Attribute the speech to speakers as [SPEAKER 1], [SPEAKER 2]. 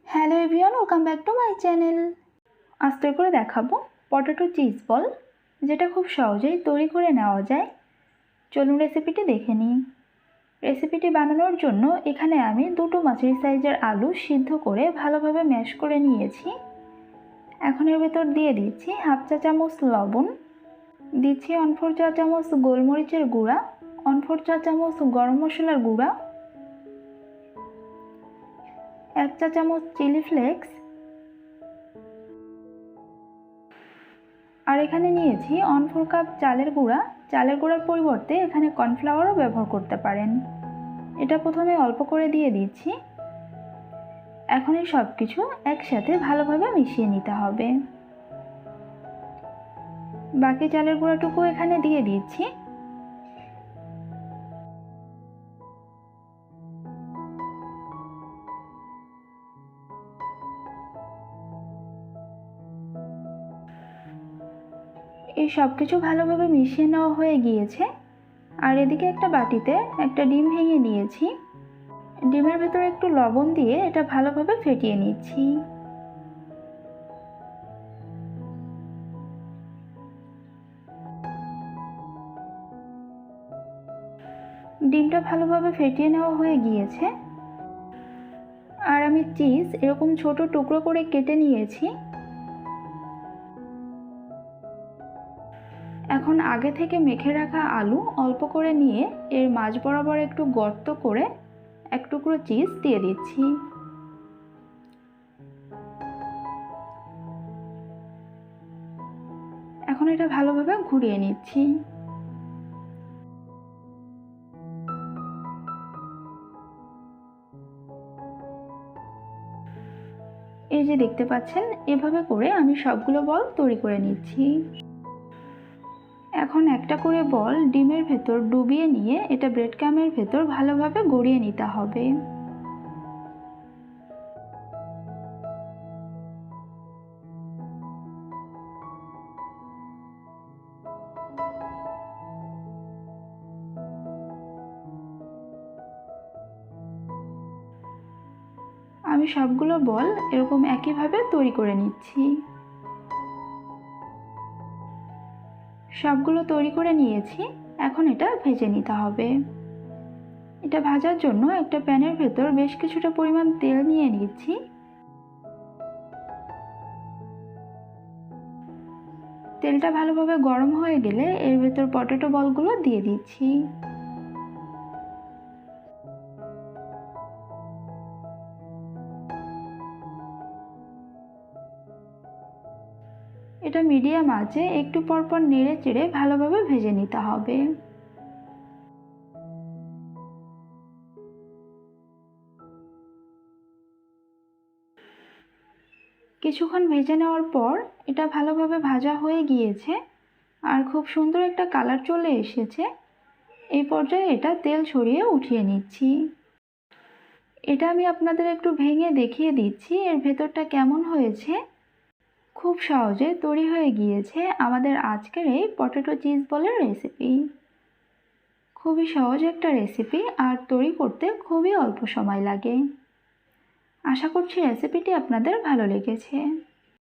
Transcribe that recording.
[SPEAKER 1] Hello everyone, welcome back to my channel. আজ তৈরি করে দেখাবো পটেটো চিজ বল, যেটা খুব সহজেই তৈরি করে নেওয়া যায়। চলুন রেসিপিটি দেখে নিই। রেসিপিটি বানানোর জন্য এখানে আমি দুটো মাঝারি সাইজের আলু সিদ্ধ করে ভালোভাবে ম্যাশ করে নিয়েছি। এখন এর ভেতর দিয়ে দিচ্ছি হাফ চা চামচ লবণ, দিচ্ছি 1/4 চা চামচ গোলমরিচের গুঁড়া, 1/4 চা চামচ গরম মশলার গুঁড়া, 1 চা চামচ চিলি ফ্লেক্স, আর এখানে নিয়েছি 1/4 কাপ চালের গুঁড়া। চালের গুঁড়ার পরিবর্তে এখানে কর্নফ্লাওয়ারও ব্যবহার করতে পারেন। এটা প্রথমে অল্প করে দিয়ে দিচ্ছি। এখন এই সব কিছু একসাথে ভালোভাবে মিশিয়ে নিতে হবে। বাকি চালের গুঁড়াটুকু এখানে দিয়ে দিচ্ছি। এই সব কিছু ভালোভাবে মিশিয়ে নেওয়া হয়ে গিয়েছে। আর এদিকে একটা বাটিতে একটা ডিম ভেঙে নিয়েছি। ডিমের ভেতরে একটু লবণ দিয়ে এটা ভালোভাবে ফেটিয়ে নিচ্ছি। ডিমটা ভালোভাবে ফেটিয়ে নেওয়া হয়ে গিয়েছে। আর আমি চিজ এরকম ছোট টুকরো করে কেটে নিয়েছি। এখন আগে থেকে মেখে রাখা আলু অল্প করে নিয়ে এর মাঝ বরাবর একটু গর্ত করে এক টুকরো চিজ দিয়ে দিচ্ছি। এখন এটা ভালোভাবে ঘুরিয়ে নিচ্ছি। এই যে দেখতে পাচ্ছেন, এভাবে করে আমি সবগুলো বল তৈরি করে নিচ্ছি। এখন একটা করে বল ডিমের ভেতর ডুবিয়ে নিয়ে এটা ব্রেড ক্রাম্বের ভেতর ভালোভাবে গড়িয়ে নিতে হবে। আমি সবগুলো বল এরকম একইভাবে তৈরি করে নিচ্ছি। সবগুলো তৈরি করে নিয়েছি। এখন এটা ভেজে নিতে হবে। এটা ভাজার জন্য একটা প্যানের ভেতর বেশ কিছুটা পরিমাণ তেল নিয়ে নিচ্ছি। তেলটা ভালোভাবে গরম হয়ে গেলে এর ভেতর পটেটো বলগুলো দিয়ে দিচ্ছি। এটা মিডিয়াম আঁচে একটু পরপর নেড়ে চেড়ে ভালোভাবে ভেজে নিতে হবে। কিছুক্ষণ ভেজে নেওয়ার পর এটা ভালোভাবে ভাজা হয়ে গিয়েছে আর খুব সুন্দর একটা কালার চলে এসেছে। এই পর্যায়ে এটা তেল ছড়িয়ে উঠিয়ে নিচ্ছি। এটা আমি আপনাদের একটু ভেঙে দেখিয়ে দিচ্ছি এর ভেতরটা কেমন হয়েছে। খুব সহজে তৈরি হয়ে গিয়েছে আমাদের আজকের এই পটেটো চিজ বলের রেসিপি। খুবই সহজ একটা রেসিপি আর তৈরি করতে খুবই অল্প সময় লাগে। আশা করছি রেসিপিটি আপনাদের ভালো লেগেছে।